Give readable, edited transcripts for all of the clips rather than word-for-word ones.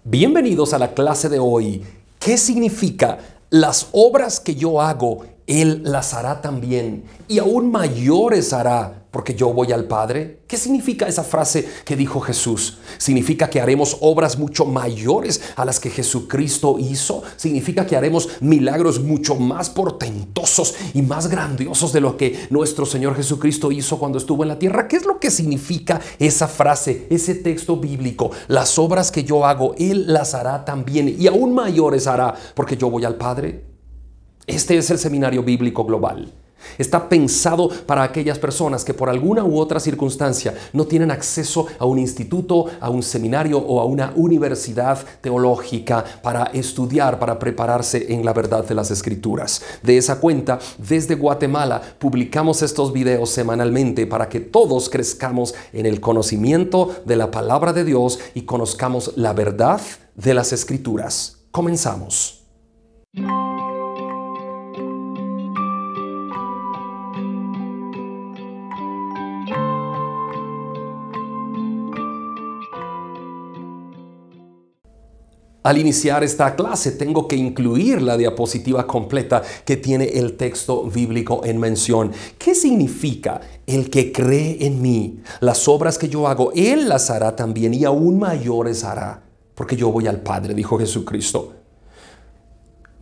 Bienvenidos a la clase de hoy. ¿Qué significa? Las obras que yo hago, Él las hará también, y aún mayores hará, porque yo voy al Padre. ¿Qué significa esa frase que dijo Jesús? ¿Significa que haremos obras mucho mayores a las que Jesucristo hizo? ¿Significa que haremos milagros mucho más portentosos y más grandiosos de lo que nuestro Señor Jesucristo hizo cuando estuvo en la tierra? ¿Qué es lo que significa esa frase, ese texto bíblico? Las obras que yo hago, Él las hará también, y aún mayores hará, porque yo voy al Padre. Este es el Seminario Bíblico Global. Está pensado para aquellas personas que por alguna u otra circunstancia no tienen acceso a un instituto, a un seminario o a una universidad teológica para estudiar, para prepararse en la verdad de las Escrituras. De esa cuenta, desde Guatemala publicamos estos videos semanalmente para que todos crezcamos en el conocimiento de la palabra de Dios y conozcamos la verdad de las Escrituras. Comenzamos. Al iniciar esta clase tengo que incluir la diapositiva completa que tiene el texto bíblico en mención. ¿Qué significa? El que cree en mí, las obras que yo hago, Él las hará también y aún mayores hará, porque yo voy al Padre, dijo Jesucristo.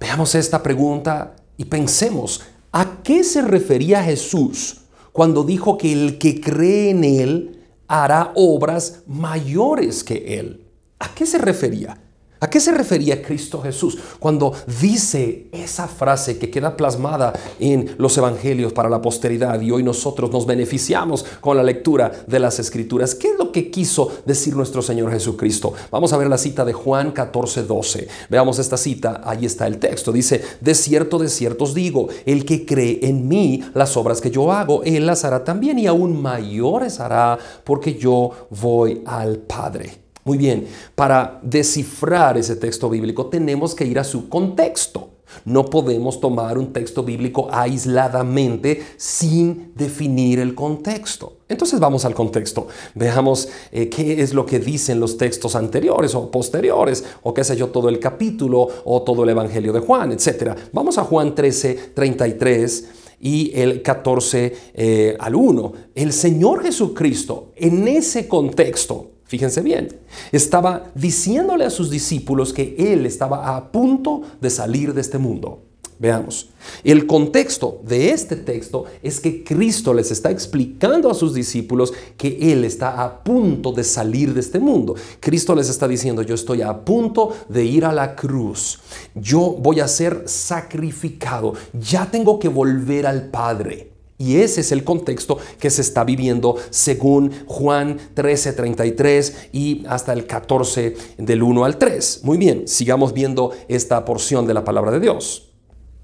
Veamos esta pregunta y pensemos, ¿a qué se refería Jesús cuando dijo que el que cree en Él hará obras mayores que Él? ¿A qué se refería? ¿A qué se refería Cristo Jesús cuando dice esa frase que queda plasmada en los evangelios para la posteridad y hoy nosotros nos beneficiamos con la lectura de las Escrituras? ¿Qué es lo que quiso decir nuestro Señor Jesucristo? Vamos a ver la cita de Juan 14:12. Veamos esta cita, ahí está el texto. Dice, de cierto os digo, el que cree en mí, las obras que yo hago, Él las hará también y aún mayores hará, porque yo voy al Padre. Muy bien, para descifrar ese texto bíblico tenemos que ir a su contexto. No podemos tomar un texto bíblico aisladamente sin definir el contexto. Entonces vamos al contexto. Veamos qué es lo que dicen los textos anteriores o posteriores, o qué sé yo, todo el capítulo o todo el Evangelio de Juan, etc. Vamos a Juan 13:33 y el 14 al 1. El Señor Jesucristo en ese contexto, fíjense bien, estaba diciéndole a sus discípulos que Él estaba a punto de salir de este mundo. Veamos, el contexto de este texto es que Cristo les está explicando a sus discípulos que Él está a punto de salir de este mundo. Cristo les está diciendo, yo estoy a punto de ir a la cruz. Yo voy a ser sacrificado. Ya tengo que volver al Padre. Y ese es el contexto que se está viviendo según Juan 13:33 y hasta el 14 del 1 al 3. Muy bien, sigamos viendo esta porción de la palabra de Dios.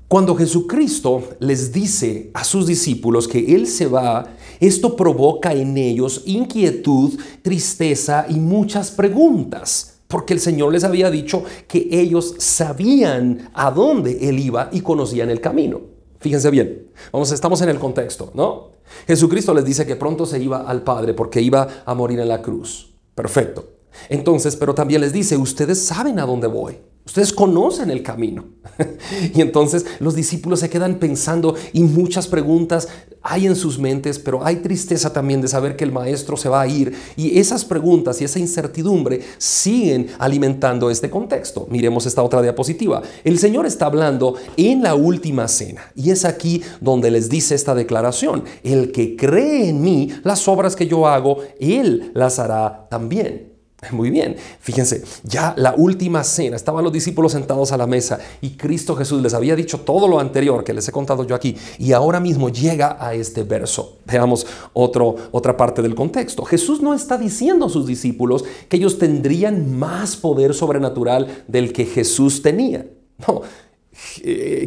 Cuando Jesucristo les dice a sus discípulos que Él se va, esto provoca en ellos inquietud, tristeza y muchas preguntas. Porque el Señor les había dicho que ellos sabían a dónde Él iba y conocían el camino. Fíjense bien, estamos en el contexto, ¿no? Jesucristo les dice que pronto se iba al Padre porque iba a morir en la cruz. Perfecto. Entonces, pero también les dice, ustedes saben a dónde voy. Ustedes conocen el camino. Y entonces los discípulos se quedan pensando y muchas preguntas hay en sus mentes, pero hay tristeza también de saber que el maestro se va a ir. Y esas preguntas y esa incertidumbre siguen alimentando este contexto. Miremos esta otra diapositiva. El Señor está hablando en la última cena y es aquí donde les dice esta declaración. El que cree en mí, las obras que yo hago, Él las hará también. Muy bien, fíjense, ya la última cena, estaban los discípulos sentados a la mesa y Cristo Jesús les había dicho todo lo anterior que les he contado yo aquí y ahora mismo llega a este verso. Veamos otra parte del contexto. Jesús no está diciendo a sus discípulos que ellos tendrían más poder sobrenatural del que Jesús tenía. No,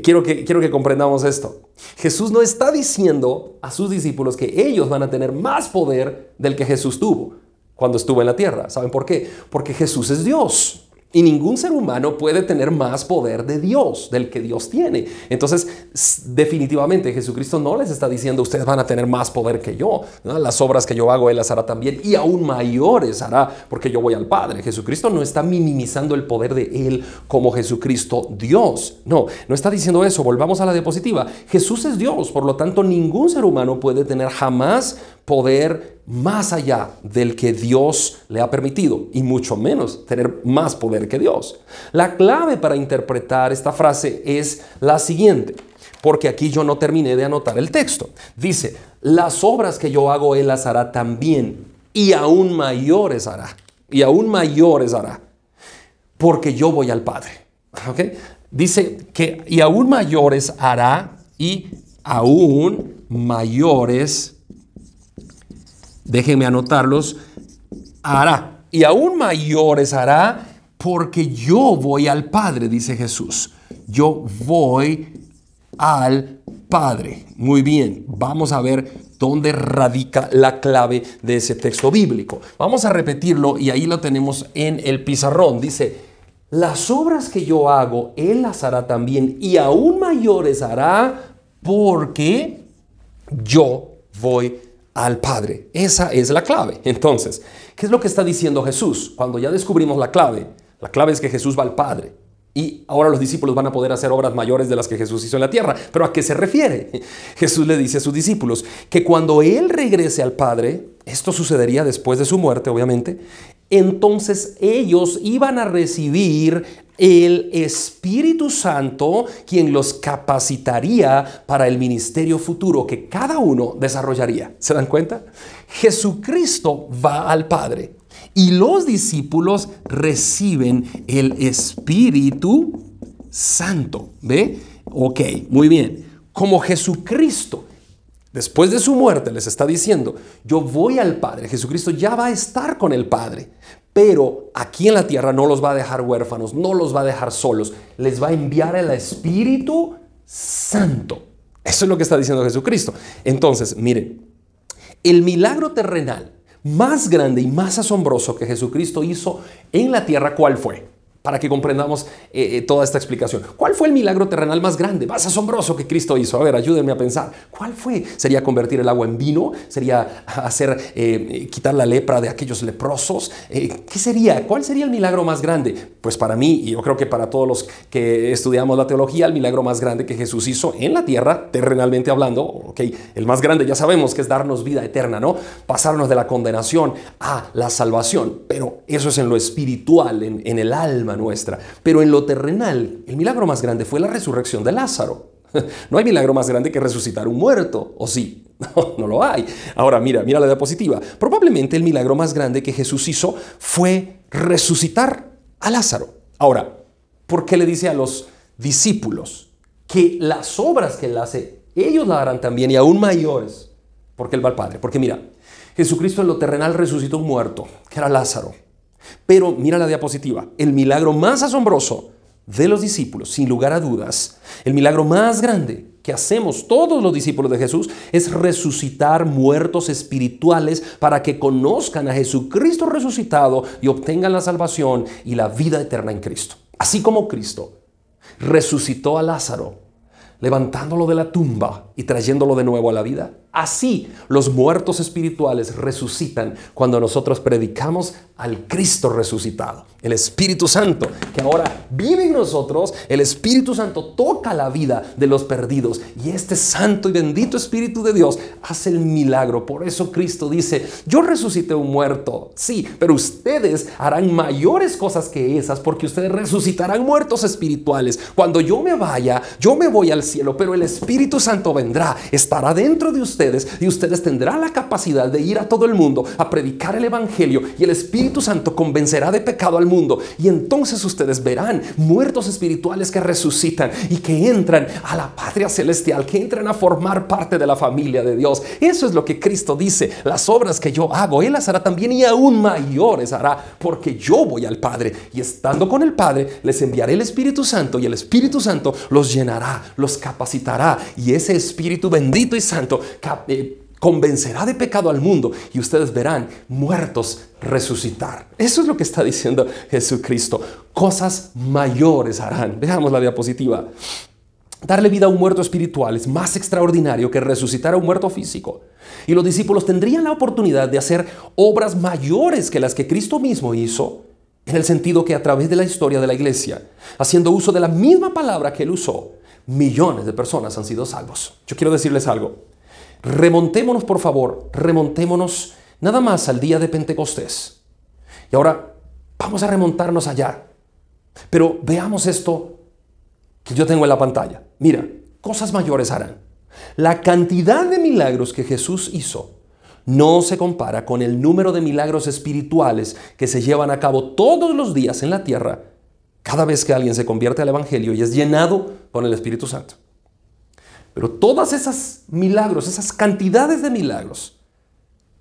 quiero que comprendamos esto. Jesús no está diciendo a sus discípulos que ellos van a tener más poder del que Jesús tuvo cuando estuvo en la tierra. ¿Saben por qué? Porque Jesús es Dios. Y ningún ser humano puede tener más poder de Dios, del que Dios tiene. Entonces, definitivamente Jesucristo no les está diciendo, ustedes van a tener más poder que yo, ¿no? Las obras que yo hago, Él las hará también, y aún mayores hará, porque yo voy al Padre. Jesucristo no está minimizando el poder de Él como Jesucristo Dios. No está diciendo eso. Volvamos a la diapositiva. Jesús es Dios, por lo tanto, ningún ser humano puede tener jamás poder más allá del que Dios le ha permitido, y mucho menos tener más poder que Dios. La clave para interpretar esta frase es la siguiente, porque aquí yo no terminé de anotar el texto. Dice, las obras que yo hago Él las hará también, y aún mayores hará, porque yo voy al Padre. ¿Okay? Dice que y aún mayores hará, y aún mayores, déjenme anotarlos, hará. Y aún mayores hará, porque yo voy al Padre, dice Jesús. Yo voy al Padre. Muy bien, vamos a ver dónde radica la clave de ese texto bíblico. Vamos a repetirlo y ahí lo tenemos en el pizarrón. Dice, las obras que yo hago, Él las hará también, y aún mayores hará, porque yo voy al Padre. Esa es la clave. Entonces, ¿qué es lo que está diciendo Jesús? Cuando ya descubrimos la clave es que Jesús va al Padre. Y ahora los discípulos van a poder hacer obras mayores de las que Jesús hizo en la tierra. ¿Pero a qué se refiere? Jesús le dice a sus discípulos que cuando Él regrese al Padre, esto sucedería después de su muerte, obviamente, entonces ellos iban a recibir el Espíritu Santo, quien los capacitaría para el ministerio futuro que cada uno desarrollaría. ¿Se dan cuenta? Jesucristo va al Padre y los discípulos reciben el Espíritu Santo. ¿Ve? Ok, muy bien. Como Jesucristo, después de su muerte, les está diciendo, yo voy al Padre. Jesucristo ya va a estar con el Padre. Pero aquí en la tierra no los va a dejar huérfanos, no los va a dejar solos. Les va a enviar el Espíritu Santo. Eso es lo que está diciendo Jesucristo. Entonces, miren, el milagro terrenal más grande y más asombroso que Jesucristo hizo en la tierra, ¿cuál fue? Para que comprendamos toda esta explicación. ¿Cuál fue el milagro terrenal más grande, más asombroso que Cristo hizo? A ver, ayúdenme a pensar. ¿Cuál fue? ¿Sería convertir el agua en vino? ¿Sería quitar la lepra de aquellos leprosos? ¿Qué sería? ¿Cuál sería el milagro más grande? Pues para mí, y yo creo que para todos los que estudiamos la teología, el milagro más grande que Jesús hizo en la tierra, terrenalmente hablando, el más grande ya sabemos que es darnos vida eterna, ¿no? Pasarnos de la condenación a la salvación. Pero eso es en lo espiritual, en el alma nuestra. Pero en lo terrenal, el milagro más grande fue la resurrección de Lázaro. No hay milagro más grande que resucitar un muerto, ¿o sí? No lo hay. Ahora mira la diapositiva. Probablemente el milagro más grande que Jesús hizo fue resucitar a Lázaro. Ahora, ¿por qué le dice a los discípulos que las obras que Él hace, ellos la harán también y aún mayores? Porque Él va al Padre. Porque mira, Jesucristo en lo terrenal resucitó un muerto, que era Lázaro. Pero mira la diapositiva, el milagro más asombroso de los discípulos, sin lugar a dudas, el milagro más grande que hacemos todos los discípulos de Jesús es resucitar muertos espirituales para que conozcan a Jesucristo resucitado y obtengan la salvación y la vida eterna en Cristo. Así como Cristo resucitó a Lázaro, levantándolo de la tumba y trayéndolo de nuevo a la vida. Así los muertos espirituales resucitan cuando nosotros predicamos al Cristo resucitado. El Espíritu Santo que ahora vive en nosotros, el Espíritu Santo toca la vida de los perdidos y este santo y bendito Espíritu de Dios hace el milagro. Por eso Cristo dice, yo resucité un muerto, sí, pero ustedes harán mayores cosas que esas porque ustedes resucitarán muertos espirituales. Cuando yo me vaya, yo me voy al cielo, pero el Espíritu Santo vendrá, estará dentro de ustedes y ustedes tendrán la capacidad de ir a todo el mundo a predicar el Evangelio y el Espíritu Santo convencerá de pecado al mundo y entonces ustedes verán muertos espirituales que resucitan y que entran a la patria celestial, que entran a formar parte de la familia de Dios. Eso es lo que Cristo dice, las obras que yo hago, Él las hará también y aún mayores hará porque yo voy al Padre y estando con el Padre les enviaré el Espíritu Santo y el Espíritu Santo los llenará, los capacitará y ese Espíritu bendito y santo convencerá de pecado al mundo y ustedes verán muertos resucitar. Eso es lo que está diciendo Jesucristo. Cosas mayores harán. Veamos la diapositiva. Darle vida a un muerto espiritual es más extraordinario que resucitar a un muerto físico. Y los discípulos tendrían la oportunidad de hacer obras mayores que las que Cristo mismo hizo, en el sentido que a través de la historia de la iglesia, haciendo uso de la misma palabra que Él usó, millones de personas han sido salvos. Yo quiero decirles algo. Remontémonos, por favor, remontémonos nada más al día de Pentecostés. Y ahora vamos a remontarnos allá. Pero veamos esto que yo tengo en la pantalla. Mira, cosas mayores harán. La cantidad de milagros que Jesús hizo no se compara con el número de milagros espirituales que se llevan a cabo todos los días en la tierra, cada vez que alguien se convierte al Evangelio y es llenado con el Espíritu Santo. Pero todas esas milagros, esas cantidades de milagros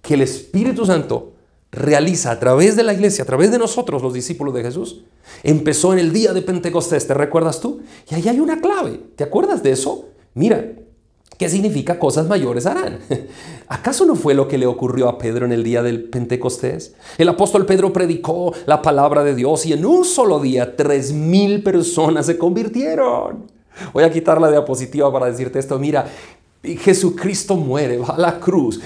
que el Espíritu Santo realiza a través de la iglesia, a través de nosotros, los discípulos de Jesús, empezó en el día de Pentecostés. ¿Te recuerdas tú? Y ahí hay una clave. ¿Te acuerdas de eso? Mira, ¿qué significa cosas mayores harán? ¿Acaso no fue lo que le ocurrió a Pedro en el día del Pentecostés? El apóstol Pedro predicó la palabra de Dios y en un solo día 3,000 personas se convirtieron. Voy a quitar la diapositiva para decirte esto. Mira, Jesucristo muere, va a la cruz,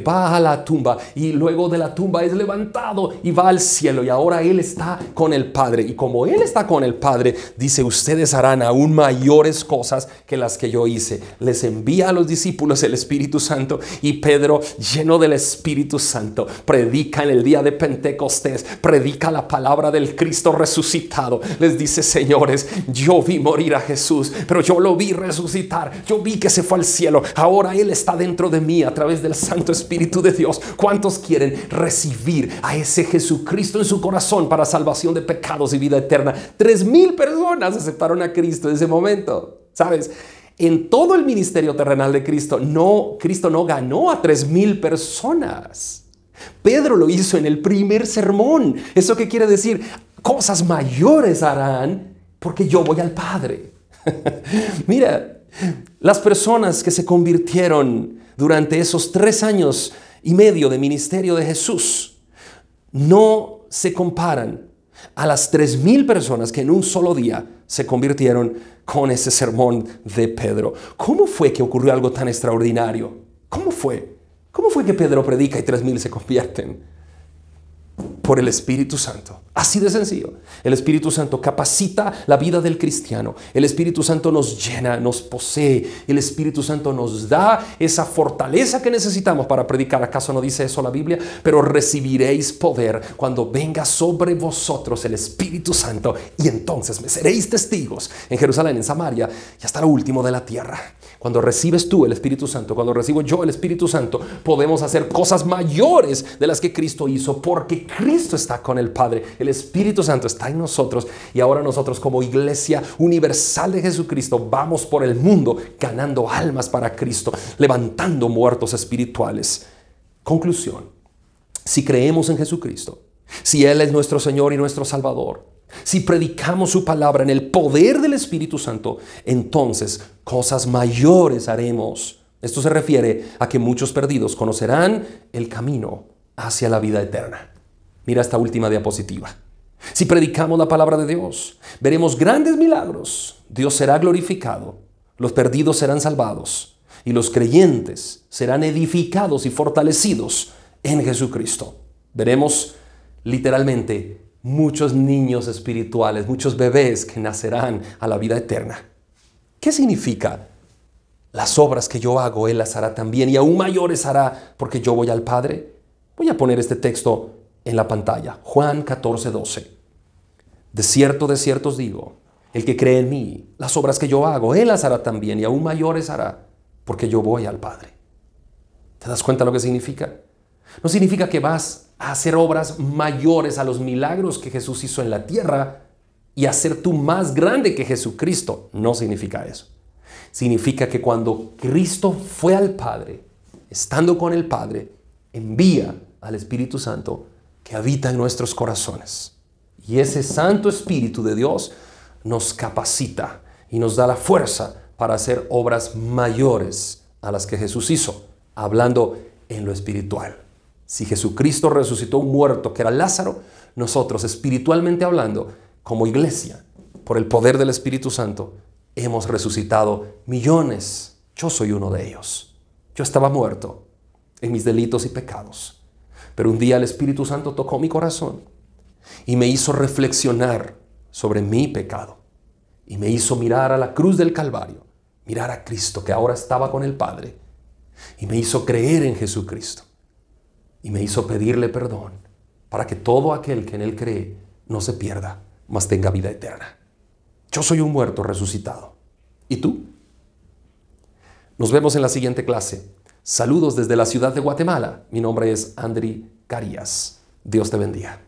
va a la tumba y luego de la tumba es levantado y va al cielo y ahora Él está con el Padre. Y como Él está con el Padre, dice, ustedes harán aún mayores cosas que las que yo hice. Les envía a los discípulos el Espíritu Santo y Pedro, lleno del Espíritu Santo, predica en el día de Pentecostés, predica la palabra del Cristo resucitado. Les dice, señores, yo vi morir a Jesús, pero yo lo vi resucitar, yo vi que se fue al cielo. Ahora Él está dentro de mí a través del Santo Espíritu de Dios. ¿Cuántos quieren recibir a ese Jesucristo en su corazón para salvación de pecados y vida eterna? 3,000 personas aceptaron a Cristo en ese momento. ¿Sabes? En todo el ministerio terrenal de Cristo no ganó a 3,000 personas. Pedro lo hizo en el primer sermón. ¿Eso qué quiere decir? Cosas mayores harán porque yo voy al Padre. Mira, las personas que se convirtieron durante esos 3 años y medio de ministerio de Jesús no se comparan a las 3,000 personas que en un solo día se convirtieron con ese sermón de Pedro. ¿Cómo fue que ocurrió algo tan extraordinario? ¿Cómo fue? ¿Cómo fue que Pedro predica y 3,000 se convierten? Por el Espíritu Santo. Así de sencillo. El Espíritu Santo capacita la vida del cristiano. El Espíritu Santo nos llena, nos posee. El Espíritu Santo nos da esa fortaleza que necesitamos para predicar. ¿Acaso no dice eso la Biblia? Pero recibiréis poder cuando venga sobre vosotros el Espíritu Santo y entonces me seréis testigos en Jerusalén, en Samaria y hasta lo último de la tierra. Cuando recibes tú el Espíritu Santo, cuando recibo yo el Espíritu Santo, podemos hacer cosas mayores de las que Cristo hizo porque Cristo está con el Padre. El Espíritu Santo está en nosotros y ahora nosotros como Iglesia Universal de Jesucristo vamos por el mundo ganando almas para Cristo, levantando muertos espirituales. Conclusión, si creemos en Jesucristo, si Él es nuestro Señor y nuestro Salvador, si predicamos su palabra en el poder del Espíritu Santo, entonces cosas mayores haremos. Esto se refiere a que muchos perdidos conocerán el camino hacia la vida eterna. Mira esta última diapositiva. Si predicamos la palabra de Dios, veremos grandes milagros. Dios será glorificado, los perdidos serán salvados y los creyentes serán edificados y fortalecidos en Jesucristo. Veremos literalmente muchos niños espirituales, muchos bebés que nacerán a la vida eterna. ¿Qué significa? Las obras que yo hago, Él las hará también y aún mayores hará porque yo voy al Padre. Voy a poner este texto en la pantalla. Juan 14:12. De cierto os digo, el que cree en mí, las obras que yo hago, Él las hará también y aún mayores hará porque yo voy al Padre. ¿Te das cuenta lo que significa? No significa que vas a hacer obras mayores a los milagros que Jesús hizo en la tierra y a ser tú más grande que Jesucristo. No significa eso. Significa que cuando Cristo fue al Padre, estando con el Padre, envía al Espíritu Santo que habita en nuestros corazones. Y ese Santo Espíritu de Dios nos capacita y nos da la fuerza para hacer obras mayores a las que Jesús hizo hablando en lo espiritual. Si Jesucristo resucitó un muerto que era Lázaro, nosotros espiritualmente hablando, como iglesia, por el poder del Espíritu Santo, hemos resucitado millones. Yo soy uno de ellos. Yo estaba muerto en mis delitos y pecados. Pero un día el Espíritu Santo tocó mi corazón y me hizo reflexionar sobre mi pecado. Y me hizo mirar a la cruz del Calvario, mirar a Cristo que ahora estaba con el Padre. Y me hizo creer en Jesucristo. Y me hizo pedirle perdón para que todo aquel que en Él cree no se pierda, mas tenga vida eterna. Yo soy un muerto resucitado. ¿Y tú? Nos vemos en la siguiente clase. Saludos desde la ciudad de Guatemala. Mi nombre es Andri Carías. Dios te bendiga.